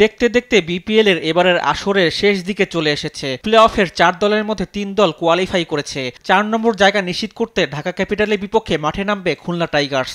দেখতে দেখতে বিপিএল এর এবারের আসরের শেষ দিকে চলে এসেছে। প্লে অফের 4 দলের মধ্যে 3 দল কোয়ালিফাই করেছে। 4 নম্বর জায়গা নিশ্চিত করতে ঢাকা ক্যাপিটালের বিপক্ষে মাঠে নামবে খুলনা টাইগার্স।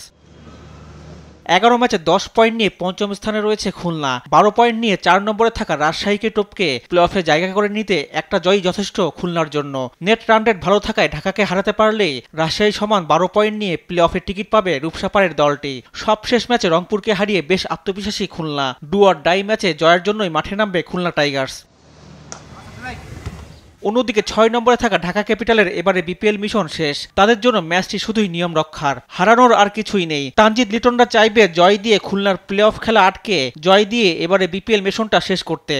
11 ম্যাচে 10 পয়েন্ট নিয়ে পঞ্চম স্থানে রয়েছে খুলনা। 12 পয়েন্ট নিয়ে 4 নম্বরে থাকা রাজশাহীকে টপকে প্লে অফে জায়গা করে নিতে একটা জয়ই যথেষ্ট খুলনার জন্য। নেট রান রেট ভালো থাকায় ঢাকাকে হারাতে পারলেই রাজশাহী সমান 12 পয়েন্ট নিয়ে প্লে অফে টিকিট পাবে রূপসাপাড়ের দলটি। সবশেষ ম্যাচে রংপুরকে হারিয়ে বেশ আত্মবিশ্বাসী খুলনা। ডু অর ডাই ম্যাচে জয়ের জন্যই মাঠে নামবে খুলনা টাইগার্স। অন্যদিকে 6 নম্বরে থাকা ঢাকা ক্যাপিটালের এবারে বিপিএল মিশন শেষ। তাদের জন্য ম্যাচটি শুধুই নিয়ম রক্ষার, হারানোর আর কিছুই নেই। তানজিদ লিটনরা চাইবে জয় দিয়ে খুলনার প্লে অফ খেলা আটকে জয় দিয়ে এবারে বিপিএল মিশনটা শেষ করতে।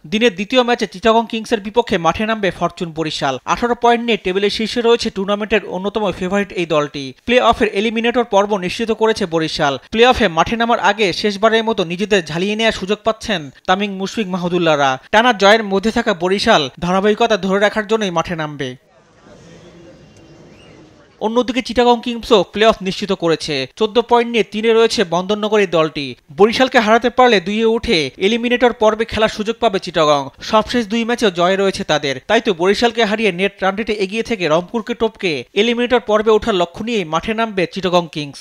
দিনের দ্বিতীয় ম্যাচে চিটাগং কিংসের বিপক্ষে মাঠে নামবে ফরচুন বরিশাল। 18 পয়েন্ট নিয়ে টেবিলের শীর্ষে রয়েছে টুর্নামেন্টের অন্যতম ফেভারিট এই দলটি। প্লে অফের এলিমিনেটর পর্ব নিশ্চিত করেছে বরিশাল। প্লে অফে মাঠে নামার আগে শেষবারের মতো নিজেদের ঝালিয়ে নেওয়ার সুযোগ পাচ্ছেন তামিম মুশফিক মাহমুদুল্লাহরা। টানা জয়ের মধ্যে থাকা বরিশাল ধারাবাহিকতা ধরে রাখার জন্যই মাঠে নামবে। অন্যদিকে চিটাগং কিংসও প্লে অফ নিশ্চিত করেছে। 14 পয়েন্ট নিয়ে 3-এ রয়েছে বন্দরনগরী দলটি। বরিশালকে হারাতে পারলে 2-এ উঠে এলিমিনেটর পর্বে খেলার সুযোগ পাবে চিটাগং। সবশেষ 2 ম্যাচেও জয় রয়েছে তাদের। তাই তো বরিশালকে হারিয়ে নেট রান রেটে এগিয়ে থেকে রংপুরকে টপকে এলিমিনেটর পর্বে ওঠার লক্ষ্য নিয়েই মাঠে নামবে চিটাগং কিংস।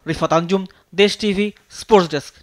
রিফাত আঞ্জুম, দেশ টিভি, স্পোর্টস ডেস্ক।